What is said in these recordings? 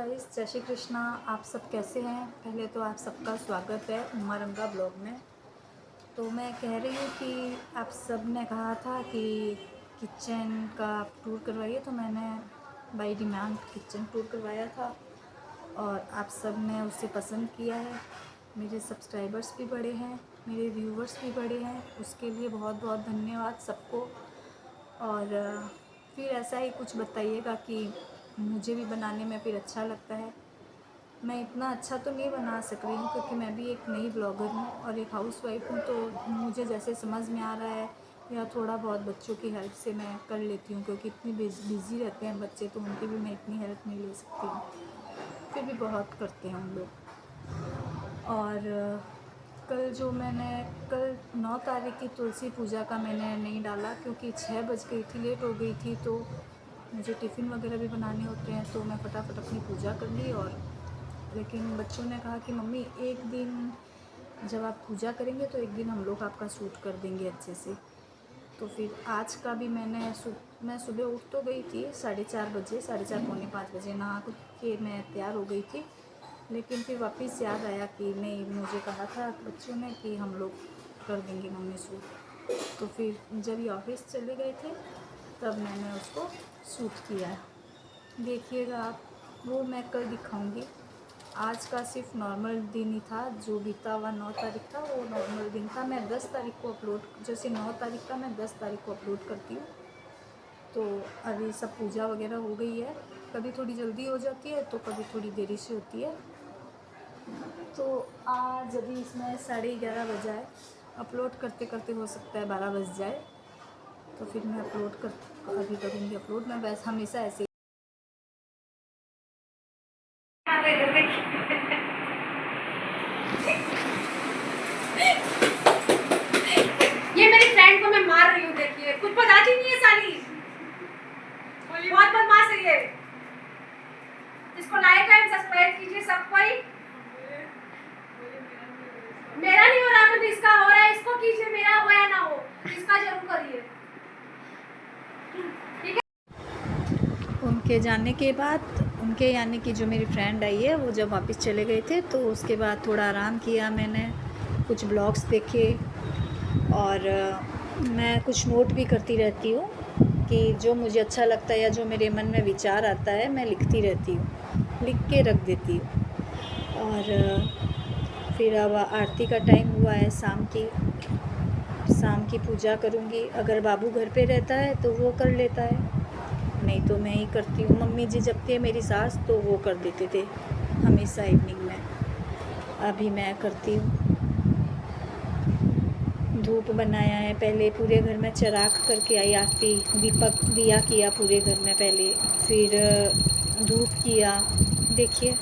Guys, जय श्री कृष्णा। आप सब कैसे हैं? पहले तो आप सबका स्वागत है उमा रंगा ब्लॉग में। तो मैं कह रही हूँ कि आप सब ने कहा था कि किचन का टूर करवाइए, तो मैंने बाय डिमांड किचन टूर करवाया था और आप सब ने उसे पसंद किया है। मेरे सब्सक्राइबर्स भी बढ़े हैं, मेरे व्यूवर्स भी बढ़े हैं, उसके लिए बहुत बहुत धन्यवाद सबको। और फिर ऐसा ही कुछ बताइएगा कि मुझे भी बनाने में फिर अच्छा लगता है। मैं इतना अच्छा तो नहीं बना सक रही हूँ क्योंकि मैं भी एक नई ब्लॉगर हूँ और एक हाउसवाइफ हूँ, तो मुझे जैसे समझ में आ रहा है या थोड़ा बहुत बच्चों की हेल्प से मैं कर लेती हूँ, क्योंकि इतनी बिज़ी रहते हैं बच्चे, तो उनकी भी मैं इतनी हेल्प नहीं ले सकती हूँ। फिर भी बहुत करते हैं हम लोग। और कल 9 तारीख की तुलसी पूजा का मैंने नहीं डाला क्योंकि 6 बज गई थी, लेट हो गई थी, तो मुझे टिफ़िन वगैरह भी बनाने होते हैं, तो मैं फटाफट अपनी पूजा कर ली। और लेकिन बच्चों ने कहा कि मम्मी एक दिन जब आप पूजा करेंगे तो एक दिन हम लोग आपका शूट कर देंगे अच्छे से। तो फिर आज का भी मैं सुबह उठ तो गई थी 4:30 बजे, 4:30 पौने 5 बजे नहा के मैं तैयार हो गई थी। लेकिन फिर वापस याद आया कि नहीं, मुझे कहा था बच्चों ने कि हम लोग कर देंगे मम्मी शूट। तो फिर जब ये ऑफिस चले गए थे तब मैंने उसको शूट किया। देखिएगा आप, वो मैं कल दिखाऊंगी। आज का सिर्फ नॉर्मल दिन ही था, जो बीता हुआ 9 तारीख था वो नॉर्मल दिन था। मैं 10 तारीख को अपलोड, जैसे 9 तारीख का मैं 10 तारीख को अपलोड करती हूँ। तो अभी सब पूजा वगैरह हो गई है, कभी थोड़ी जल्दी हो जाती है तो कभी थोड़ी देरी से होती है। तो आज अभी इसमें 11:30 बजा है, अपलोड करते करते हो सकता है 12 बज जाए। तो फिर मैं अभी करूँगी अपलोड। मैं वैसे हमेशा ऐसे ये मेरी फ्रेंड को मैं मार रही हूँ, देखिए कुछ बताती नहीं है साली, बहुत बदमाश है ये। इसको लाइक एंड सब्सक्राइब कीजिए सब कोई। मेरा नहीं हो रहा, मतलब इसका हो रहा है, इसको कीजिए, मेरा हो या ना हो, इसका जरूर करिए, ठीक है। उनके जाने के बाद, उनके यानी कि जो मेरी फ्रेंड आई है, वो जब वापस चले गए थे तो उसके बाद थोड़ा आराम किया मैंने, कुछ ब्लॉग्स देखे और मैं कुछ नोट भी करती रहती हूँ कि जो मुझे अच्छा लगता है या जो मेरे मन में विचार आता है मैं लिखती रहती हूँ, लिख के रख देती हूँ। और फिर अब आरती का टाइम हुआ है, शाम की पूजा करूँगी। अगर बाबू घर पे रहता है तो वो कर लेता है, नहीं तो मैं ही करती हूँ। मम्मी जी जब थे मेरी सास तो वो कर देते थे हमेशा इवनिंग में, अभी मैं करती हूँ। धूप बनाया है, पहले पूरे घर में चिराग करके आई आरती, दीपक दिया किया पूरे घर में पहले, फिर धूप किया। देखिए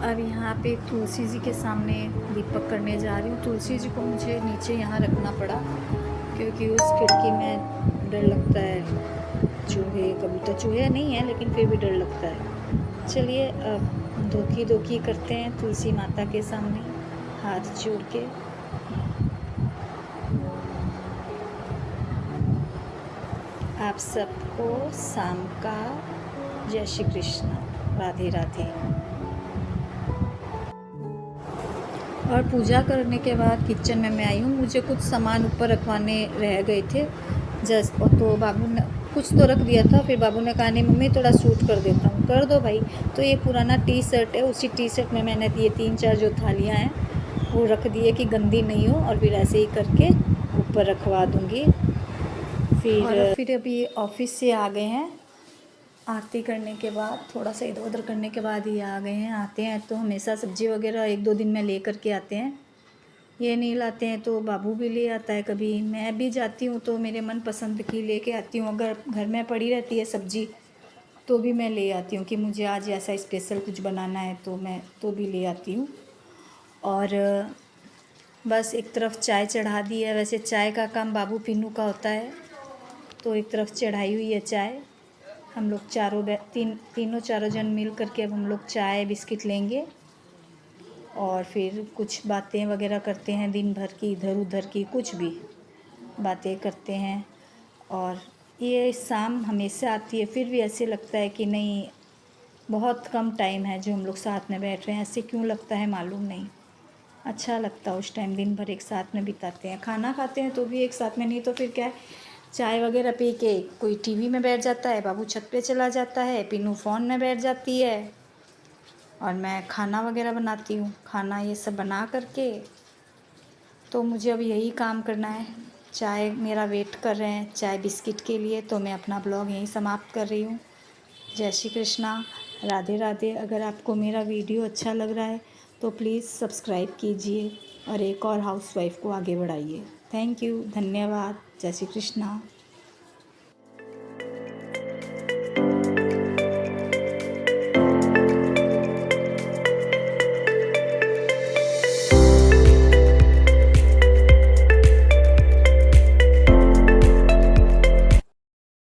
अब यहाँ पे तुलसी जी के सामने दीपक करने जा रही हूँ। तुलसी जी को मुझे नीचे यहाँ रखना पड़ा क्योंकि उस खिड़की में डर लगता है, चूहे कबूतर, चूहे नहीं है लेकिन फिर भी डर लगता है। चलिए अब धोखी करते हैं तुलसी माता के सामने हाथ जोड़ के। आप सबको शाम का जय श्री कृष्ण, राधे राधे। और पूजा करने के बाद किचन में मैं आई हूँ। मुझे कुछ सामान ऊपर रखवाने रह गए थे तो बाबू ने कुछ तो रख दिया था, फिर बाबू ने कहा नहीं मम्मी थोड़ा सूट कर देता हूँ। कर दो भाई। तो ये पुराना टी शर्ट है, उसी टी शर्ट में मैंने ये 3-4 जो थालियाँ हैं वो रख दिए कि गंदी नहीं हो, और फिर ऐसे ही करके ऊपर रखवा दूँगी। फिर अभी ऑफिस से आ गए हैं, आरती करने के बाद थोड़ा सा इधर उधर करने के बाद ही आ गए हैं। आते हैं तो हमेशा सब्ज़ी वगैरह 1-2 दिन में ले करके आते हैं, ये नहीं लाते हैं तो बाबू भी ले आता है। कभी मैं भी जाती हूँ तो मेरे मन पसंद की लेके आती हूँ। अगर घर में पड़ी रहती है सब्ज़ी तो भी मैं ले आती हूँ कि मुझे आज ऐसा स्पेशल कुछ बनाना है तो मैं तो भी ले आती हूँ। और बस एक तरफ चाय चढ़ा दी है। वैसे चाय का काम बाबू पिन्नू का होता है, तो एक तरफ चढ़ाई हुई है चाय। हम लोग तीनों चारों जन मिल करके अब हम लोग चाय बिस्किट लेंगे और फिर कुछ बातें वगैरह करते हैं दिन भर की, इधर उधर की कुछ भी बातें करते हैं। और ये शाम हमेशा आती है, फिर भी ऐसे लगता है कि नहीं बहुत कम टाइम है जो हम लोग साथ में बैठ रहे हैं। ऐसे क्यों लगता है मालूम नहीं, अच्छा लगता है उस टाइम दिन भर एक साथ में बिताते हैं। खाना खाते हैं तो भी एक साथ में, नहीं तो फिर क्या है चाय वगैरह पी के कोई टीवी में बैठ जाता है, बाबू छत पे चला जाता है, पिन्नू फ़ोन में बैठ जाती है और मैं खाना वगैरह बनाती हूँ। खाना ये सब बना करके तो मुझे अब यही काम करना है। चाय मेरा वेट कर रहे हैं चाय बिस्किट के लिए, तो मैं अपना ब्लॉग यहीं समाप्त कर रही हूँ। जय श्री कृष्णा, राधे राधे। अगर आपको मेरा वीडियो अच्छा लग रहा है तो प्लीज़ सब्सक्राइब कीजिए और एक और हाउसवाइफ को आगे बढ़ाइए। थैंक यू, धन्यवाद। जय श्री कृष्णा।